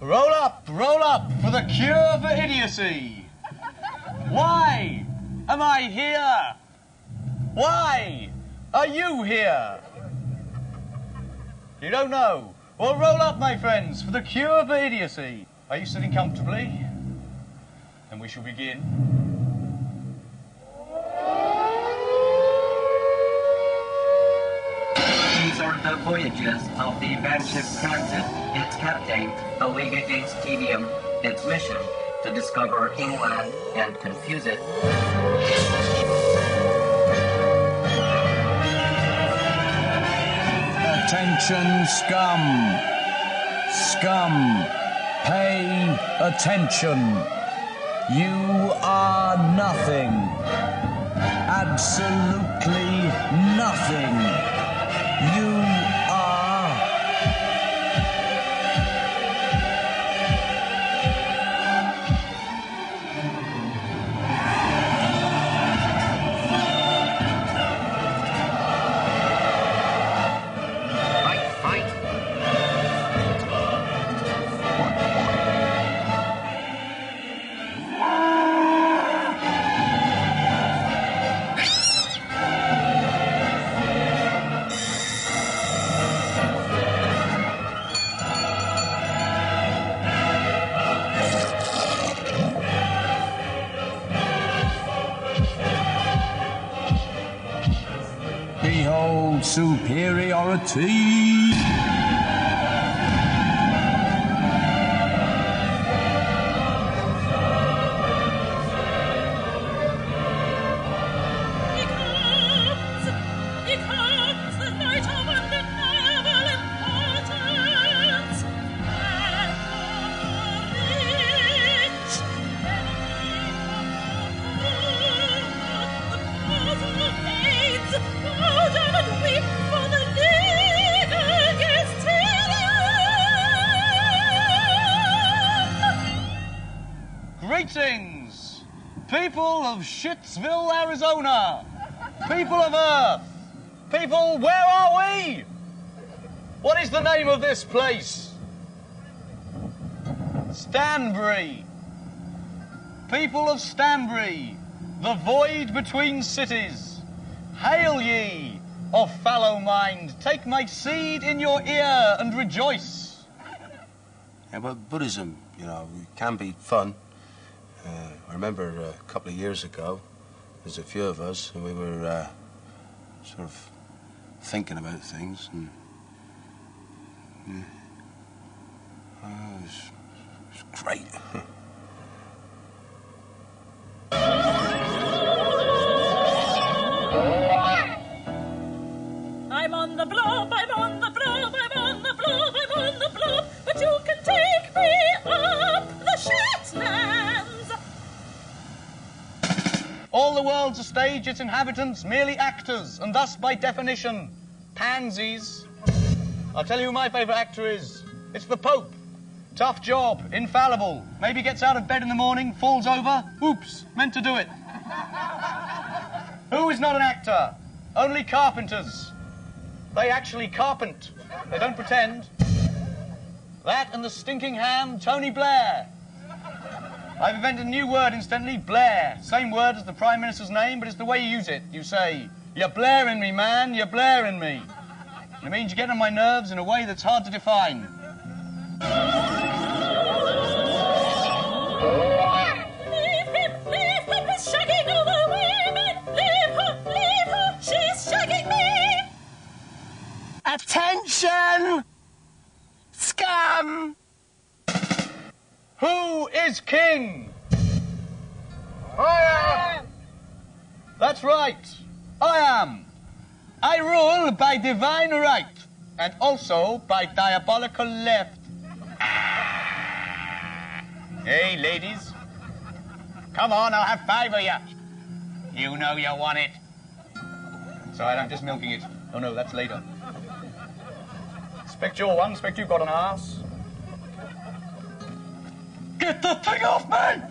Roll up for the cure for idiocy. Why am I here? Why are you here? You don't know? Well, roll up, my friends, for the cure for idiocy. Are you sitting comfortably? And we shall begin. These are the voyages of the vanship Transit, its captain, Omega Gates Tedium, its mission to discover England and confuse it. Attention, Scum! Scum, pay attention. You are nothing. Absolutely nothing. You are... Fight! Behold superiority! He comes, the night of undeniable importance, and the rich, the maids, bow down and weep for the League against Tedium. Greetings, people of Shitsville, Arizona. People of Earth. People, where are we? What is the name of this place? Stanbury. People of Stanbury, the void between cities. Hail ye, of fallow mind, take my seed in your ear and rejoice. Yeah, but Buddhism, you know, can be fun. I remember a couple of years ago, there's a few of us, and we were sort of thinking about things, and it was great. I'm on the blob, I'm on the blob, I'm on the blob, I'm on the blob, but you can take me up the Shetlands. All the world's a stage, its inhabitants merely actors, and thus, by definition, pansies. I'll tell you who my favourite actor is. It's the Pope. Tough job, infallible. Maybe gets out of bed in the morning, falls over. Oops, meant to do it. Who is not an actor? Only carpenters. They actually carpent. They don't pretend. That and the stinking ham, Tony Blair. I've invented a new word, incidentally, Blair. Same word as the Prime Minister's name, but it's the way you use it. You say, you're blaring me, man, you're blaring me. It means you get on my nerves in a way that's hard to define. Leave him, he's shagging all the women. Leave her, she's shagging me. Attention! Scum! Who is king? I am. That's right, I am. I rule by divine right, and also by diabolical left. Hey, ladies. Come on, I'll have 5 of you. You know you want it. It's all right, I'm just milking it. Oh, no, that's later. Expect you're one, expect you've got an arse. Get the thing off me!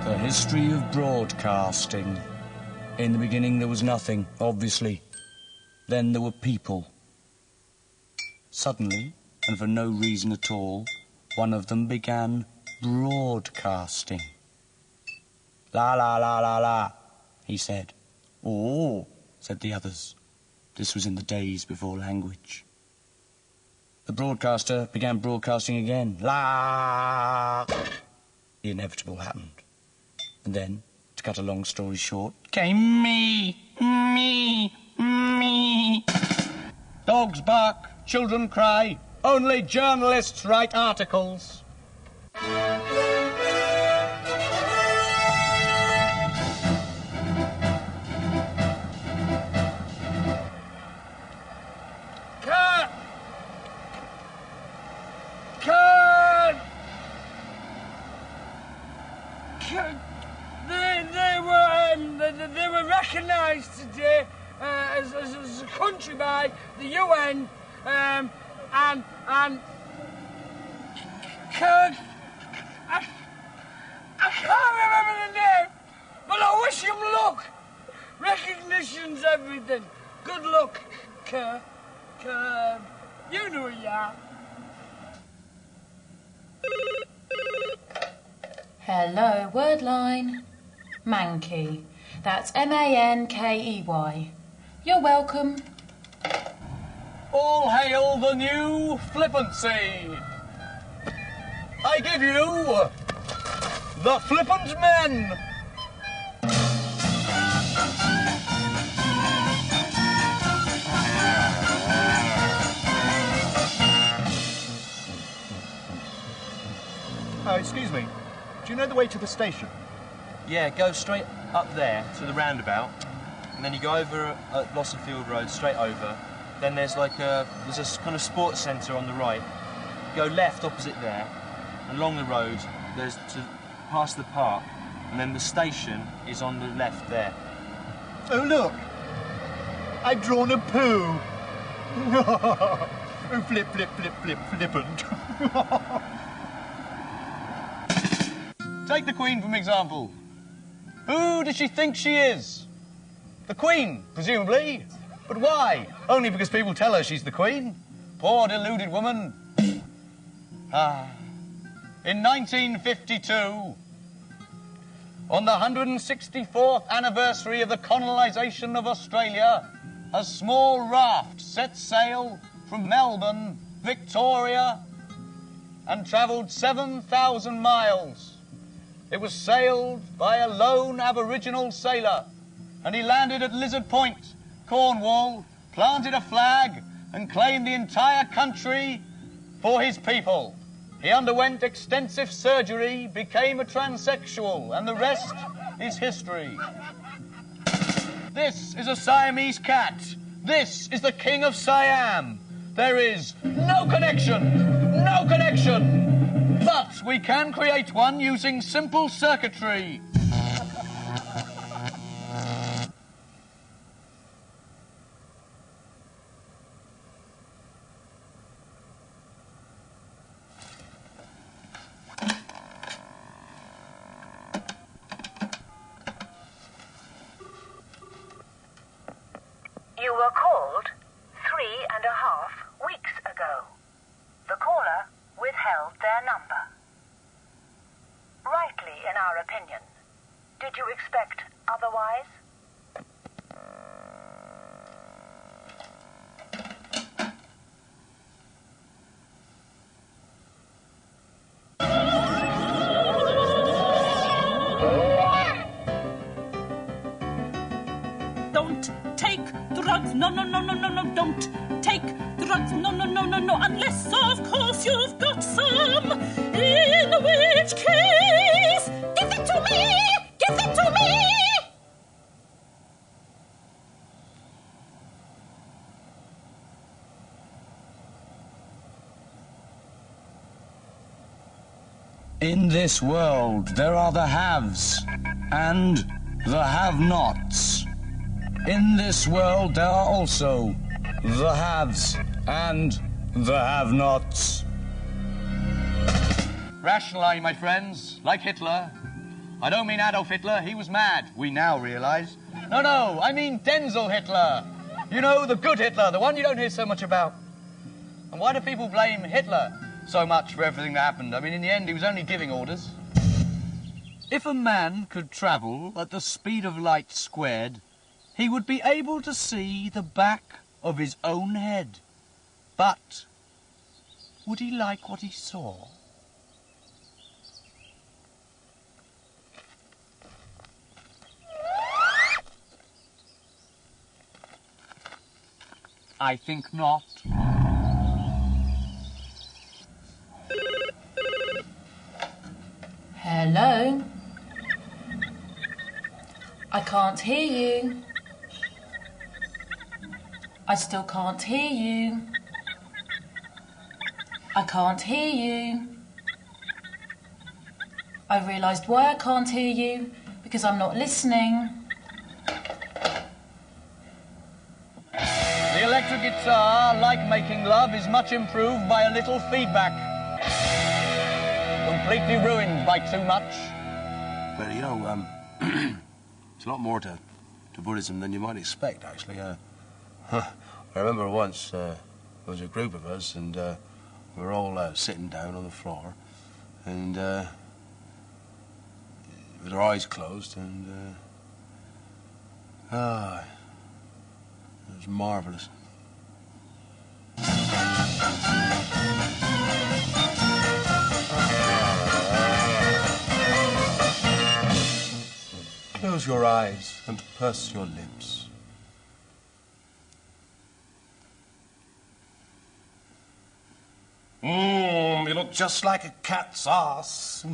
The history of broadcasting. In the beginning there was nothing, obviously. Then there were people. Suddenly, and for no reason at all, one of them began broadcasting. La la la la la, he said. Oh, said the others. This was in the days before language. The broadcaster began broadcasting again. La! The inevitable happened. And then, to cut a long story short, came me. Dogs bark, children cry. Only journalists write articles. They were recognised today as a country by the UN, and Kurt, I can't remember the name, but I wish him luck. Recognition's everything. Good luck, Kurt. You know who you are. Hello, word line. Mankey. That's Mankey. You're welcome. All hail the new flippancy. I give you the flippant men. Excuse me. Do you know the way to the station? Yeah, go straight up there to the roundabout, and then you go over at Lossonfield Road, straight over. Then there's like there's a kind of sports centre on the right. Go left opposite there, and along the road, there's past the park, and then the station is on the left there. Oh, look. I've drawn a poo. Oh, flippant. Take the Queen from example. Who does she think she is? The Queen, presumably. But why? Only because people tell her she's the Queen? Poor deluded woman. In 1952, on the 164th anniversary of the colonisation of Australia, a small raft set sail from Melbourne, Victoria, and travelled 7,000 miles. It was sailed by a lone Aboriginal sailor, and he landed at Lizard Point, Cornwall, planted a flag, and claimed the entire country for his people. He underwent extensive surgery, became a transsexual, and the rest is history. This is a Siamese cat. This is the King of Siam. There is no connection, no connection. But we can create one using simple circuitry. You were called 3.5 weeks ago. The caller withheld their number. Rightly, in our opinion. Did you expect otherwise? Don't take drugs. No, don't take drugs. No, unless, of course, you've got some. In which case, give it to me! Give it to me! In this world, there are the haves and the have-nots. In this world, there are also the haves and the have-nots. Rationally, my friends, like Hitler. I don't mean Adolf Hitler, he was mad, we now realise. No, I mean Denzel Hitler. You know, the good Hitler, the one you don't hear so much about. And why do people blame Hitler so much for everything that happened? I mean, in the end, he was only giving orders. If a man could travel at the speed of light squared, he would be able to see the back of his own head. But would he like what he saw? I think not. Hello? I can't hear you. I still can't hear you. I can't hear you. I realised why I can't hear you, because I'm not listening. The electric guitar, like making love, is much improved by a little feedback. Completely ruined by too much. But, you know, there's a lot more to Buddhism than you might expect, actually. I remember once, there was a group of us, and we were all sitting down on the floor, and with our eyes closed, and it was marvellous. Close your eyes and purse your lips. You look just like a cat's ass.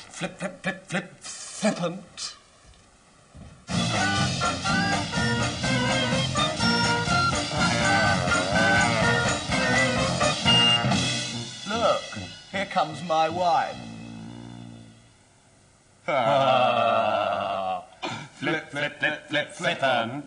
Flip, flip, flip, flip, flippant. Look, here comes my wife. Flip, flip, flip, flip, flippant.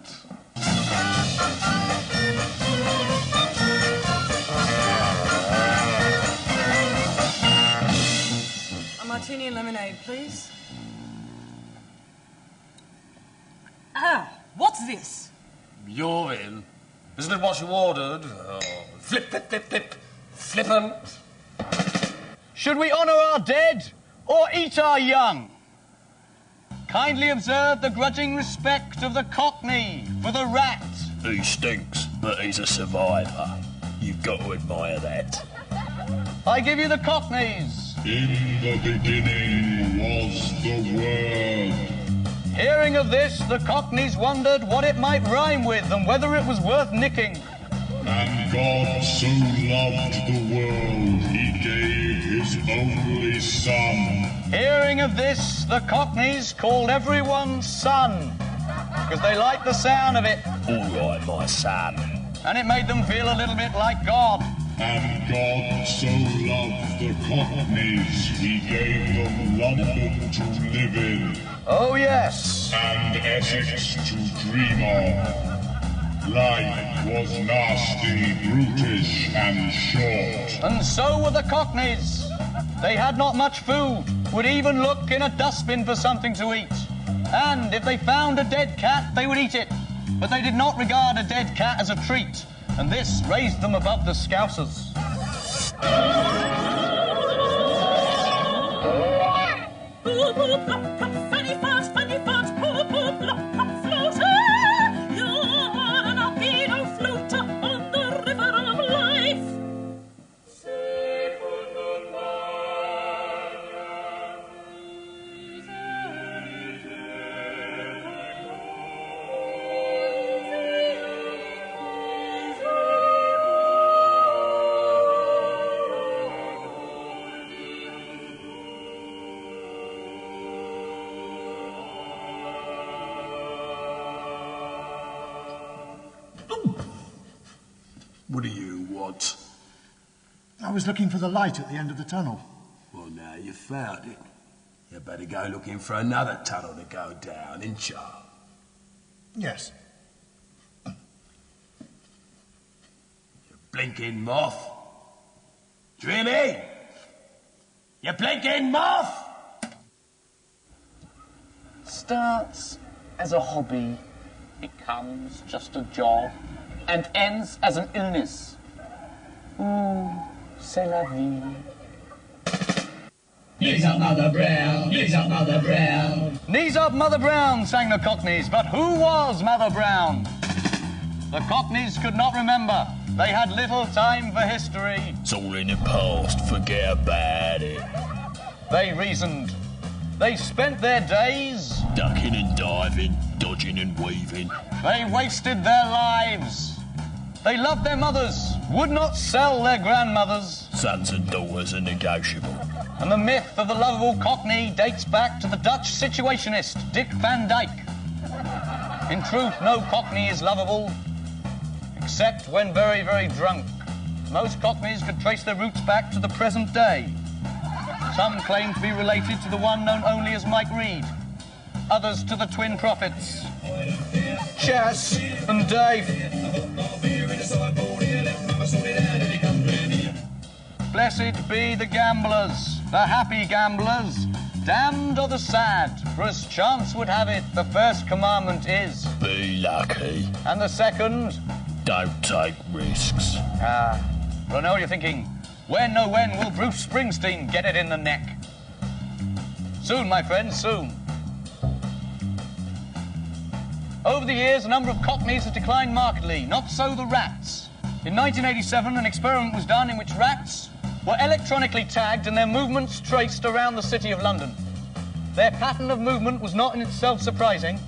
A martini and lemonade, please. What's this? You're in. Isn't it what you ordered? Oh, flip, flip, flip, flip, flippant. Should we honour our dead or eat our young? Kindly observe the grudging respect of the Cockney for the rat. He stinks, but he's a survivor. You've got to admire that. I give you the Cockneys. In the beginning was the Word. Hearing of this, the Cockneys wondered what it might rhyme with and whether it was worth nicking. And God so loved the world, he gave his only Son. Hearing of this, the Cockneys called everyone son, because they liked the sound of it. All right, my son. And it made them feel a little bit like God. And God so loved the Cockneys, he gave them London to live in. Oh, yes. And Essex to dream of. Life was nasty, brutish, and short. And so were the Cockneys. They had not much food, would even look in a dustbin for something to eat. And if they found a dead cat, they would eat it. But they did not regard a dead cat as a treat. And this raised them above the Scousers. Boo, boo, plop, plop, fanny farts, boo, boo, plop, plop, floater. You're an albino floater on the river of life. What do you want? I was looking for the light at the end of the tunnel. Well, now you found it. You better go looking for another tunnel to go down, ain't you? Yes. You blinking moth. Do you hear me? You blinking moth! Starts as a hobby, becomes just a job, and ends as an illness. C'est la vie. Knees up, Mother Brown, knees up, Mother Brown. Knees up, Mother Brown, sang the Cockneys, but who was Mother Brown? The Cockneys could not remember. They had little time for history. It's all in the past, forget about it. They reasoned. They spent their days ducking and diving, dodging and weaving. They wasted their lives. They loved their mothers, would not sell their grandmothers. Sons and daughters are negotiable. And the myth of the lovable Cockney dates back to the Dutch situationist, Dick Van Dyke. In truth, no Cockney is lovable, except when very, very drunk. Most Cockneys could trace their roots back to the present day. Some claim to be related to the one known only as Mike Reed. Others to the twin prophets, Chess and Dave. Blessed be the gamblers, the happy gamblers. Damned are the sad, for as chance would have it, the first commandment is be lucky. And the second? Don't take risks. Well, I know what you're thinking. When, oh when, will Bruce Springsteen get it in the neck? Soon, my friends, soon. Over the years, the number of Cockneys has declined markedly, not so the rats. In 1987, an experiment was done in which rats were electronically tagged and their movements traced around the City of London. Their pattern of movement was not in itself surprising,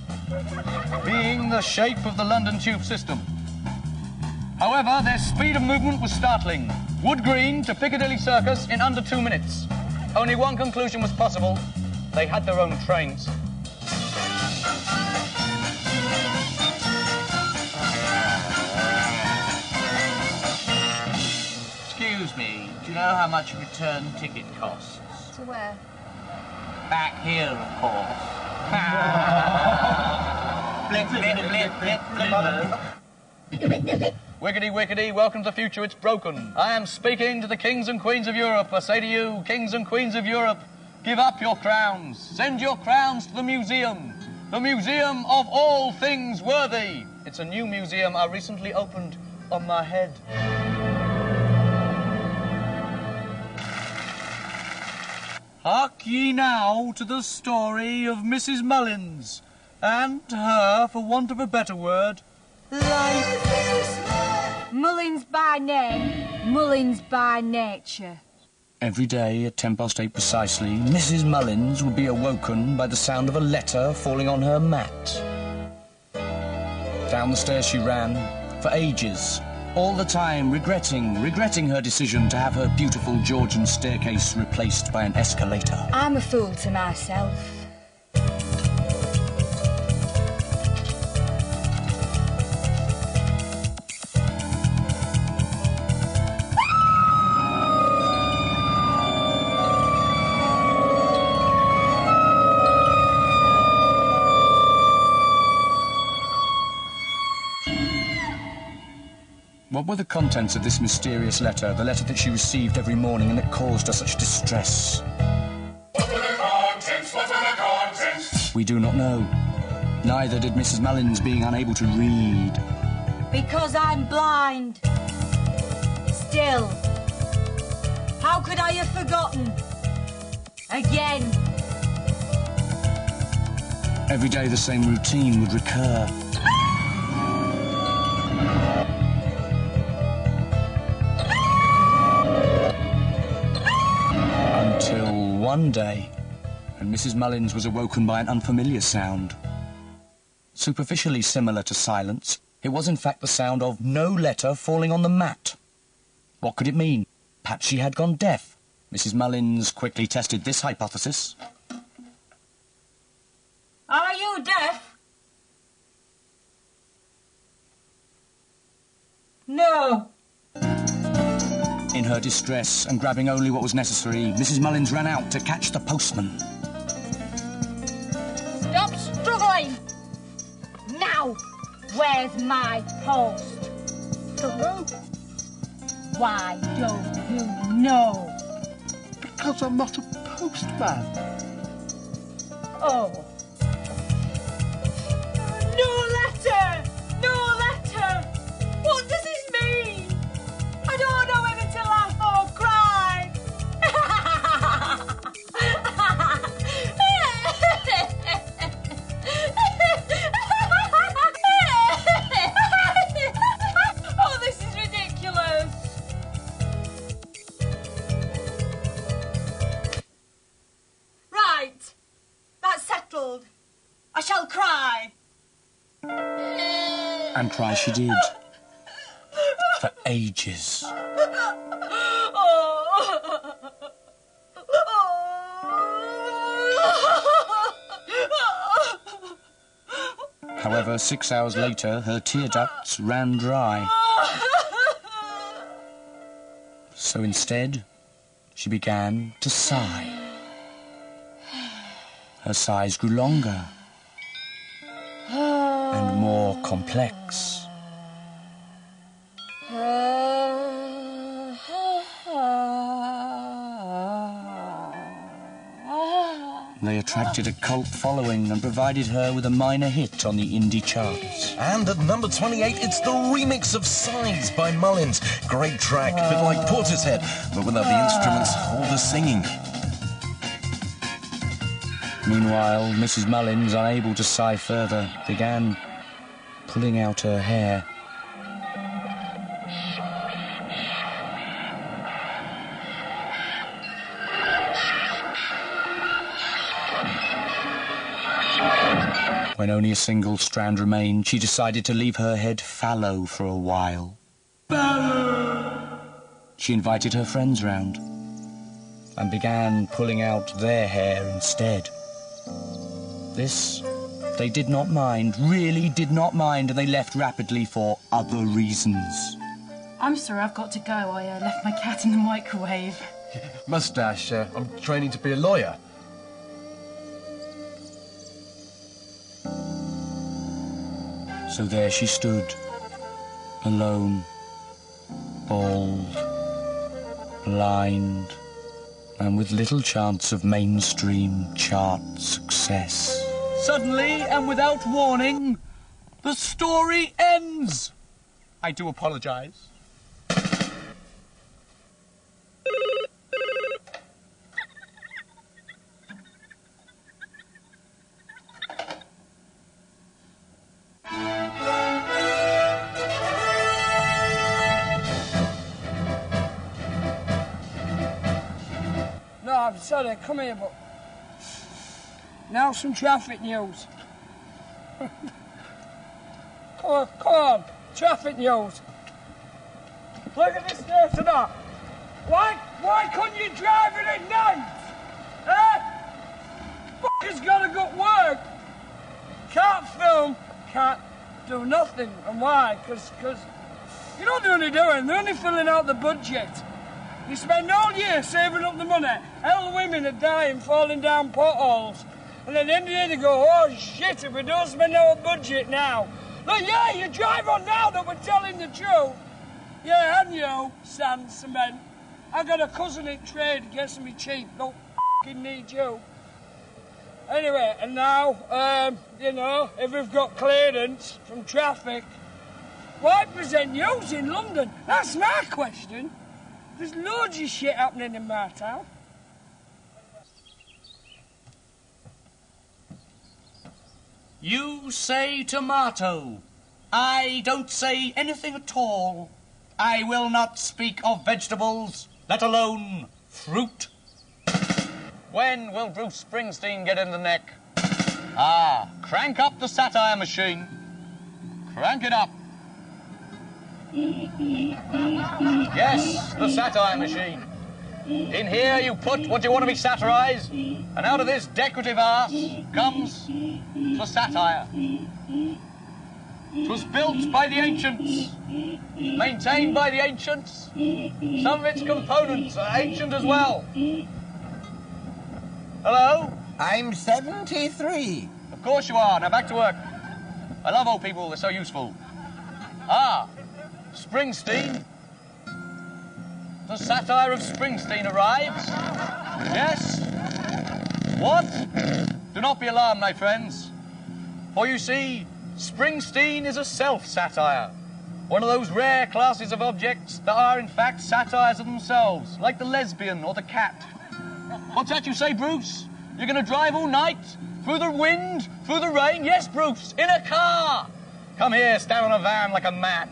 being the shape of the London tube system. However, their speed of movement was startling. Wood Green to Piccadilly Circus in under 2 minutes. Only one conclusion was possible. They had their own trains. Excuse me, do you know how much a return ticket costs? To where? Back here, of course. Blip, blip, blip, blip, blip, blip. Wickety, wickety, welcome to the future, it's broken. I am speaking to the kings and queens of Europe. I say to you, kings and queens of Europe, give up your crowns. Send your crowns to the museum of all things worthy. It's a new museum I recently opened on my head. Hark ye now to the story of Mrs. Mullins, and her, for want of a better word, life. Mullins by name, Mullins by nature. Every day at 8:10 precisely, Mrs. Mullins would be awoken by the sound of a letter falling on her mat. Down the stairs she ran, for ages, all the time regretting her decision to have her beautiful Georgian staircase replaced by an escalator. I'm a fool to myself. What were the contents of this mysterious letter, the letter that she received every morning and that caused her such distress? What were the contents? What were the contents? We do not know. Neither did Mrs. Mullins, being unable to read. Because I'm blind. Still. How could I have forgotten? Again. Every day the same routine would recur. Until one day, when Mrs. Mullins was awoken by an unfamiliar sound. Superficially similar to silence, it was in fact the sound of no letter falling on the mat. What could it mean? Perhaps she had gone deaf. Mrs. Mullins quickly tested this hypothesis. Are you deaf? No. In her distress, and grabbing only what was necessary, Mrs. Mullins ran out to catch the postman. Stop struggling! Now, where's my post? Don't know. Why don't you know? Because I'm not a postman. Oh. No letter! No letter! What does this mean? I don't know whether and cry she did. For ages. However, 6 hours later, her tear ducts ran dry. So instead, she began to sigh. Her sighs grew longer and more complex. They attracted a cult following and provided her with a minor hit on the indie charts. And at number 28, it's the remix of Sighs by Mullins. Great track, a bit like Portishead, but without the instruments or the singing. Meanwhile, Mrs. Mullins, unable to sigh further, began pulling out her hair. When only a single strand remained, she decided to leave her head fallow for a while. She invited her friends round and began pulling out their hair instead. This they did not mind, really did not mind, and they left rapidly for other reasons. I'm sorry, I've got to go. I left my cat in the microwave. Moustache, I'm training to be a lawyer. So there she stood, alone, bald, blind, and with little chance of mainstream chart success. Suddenly, and without warning, the story ends. I do apologise. No, I'm sorry, come here, but... Now some traffic news. Come on, traffic news. Look at this state of that. Why couldn't you drive it at night? Fucker's gotta go to work. Can't film, can't do nothing. And why? Because you know what they're only doing? They're only filling out the budget. You spend all year saving up the money. Hell, women are dying, falling down potholes. And at the end of the day, they go, oh, shit, if we don't spend our budget now. Look, yeah, you drive on now that we're telling the truth. Yeah, and you, sand, cement. I got a cousin in trade, gets me cheap. Don't f***ing need you. Anyway, and now, you know, if we've got clearance from traffic, why present news in London? That's my question. There's loads of shit happening in my town. You say tomato. I don't say anything at all. I will not speak of vegetables, let alone fruit. When will Bruce Springsteen get in the neck? Ah, crank up the satire machine. Crank it up. Yes, the satire machine. In here you put what you want to be satirised, and out of this decorative arse comes the satire. It was built by the ancients, maintained by the ancients. Some of its components are ancient as well. Hello? I'm 73. Of course you are. Now back to work. I love old people, they're so useful. Ah, Springsteen. The satire of Springsteen arrives. Yes? What? Do not be alarmed, my friends. For you see, Springsteen is a self-satire. One of those rare classes of objects that are, in fact, satires of themselves, like the lesbian or the cat. What's that you say, Bruce? You're going to drive all night? Through the wind? Through the rain? Yes, Bruce, in a car! Come here, stand on a van like a man.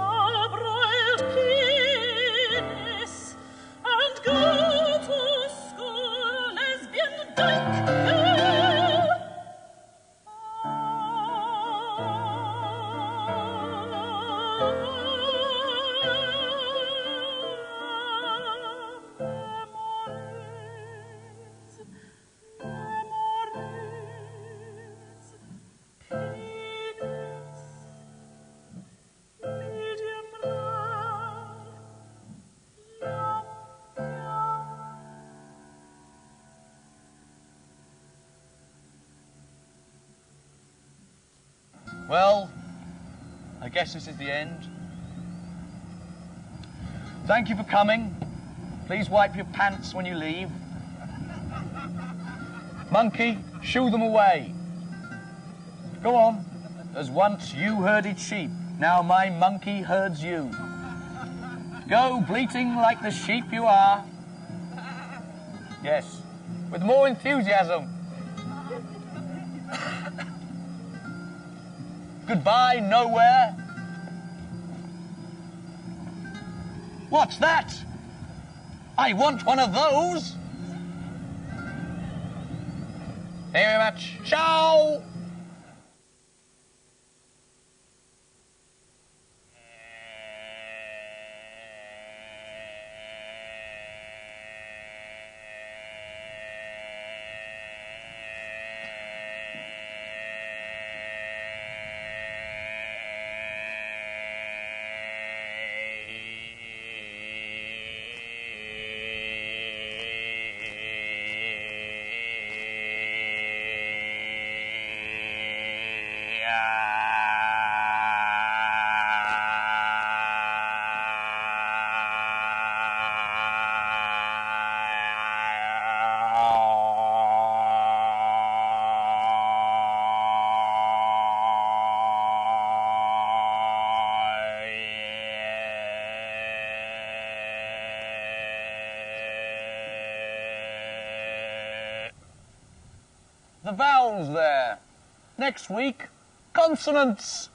parboiled penis and go to school, lesbian dyke girl. Well, I guess this is the end. Thank you for coming. Please wipe your pants when you leave. Monkey, shoo them away. Go on. As once you herded sheep, now my monkey herds you. Go bleating like the sheep you are. Yes, with more enthusiasm. Goodbye, nowhere. What's that? I want one of those. Thank you very much. Ciao. The vowels there. Next week, consonants.